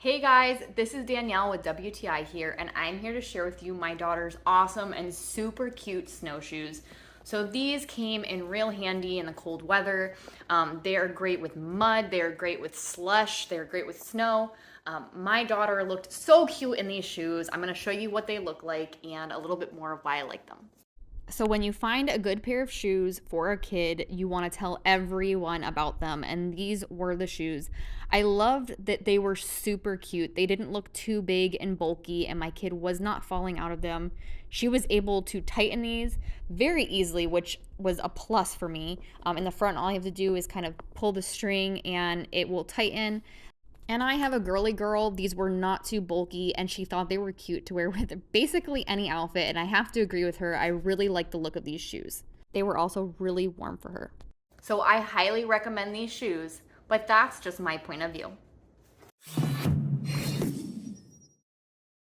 Hey guys, this is Danielle with WTI here, and I'm here to share with you my daughter's awesome and super cute snowshoes. So these came in real handy in the cold weather. They are great with mud, they are great with slush, they're great with snow. My daughter looked so cute in these shoes. I'm gonna show you what they look like and a little bit more of why I like them. So when you find a good pair of shoes for a kid, you want to tell everyone about them, and these were the shoes. I loved that they were super cute. They didn't look too big and bulky, and my kid was not falling out of them. She was able to tighten these very easily, which was a plus for me. In the front, all you have to do is kind of pull the string and it will tighten. And I have a girly girl. These were not too bulky, and she thought they were cute to wear with basically any outfit, and I have to agree with her. I really like the look of these shoes. They were also really warm for her. So I highly recommend these shoes, but that's just my point of view.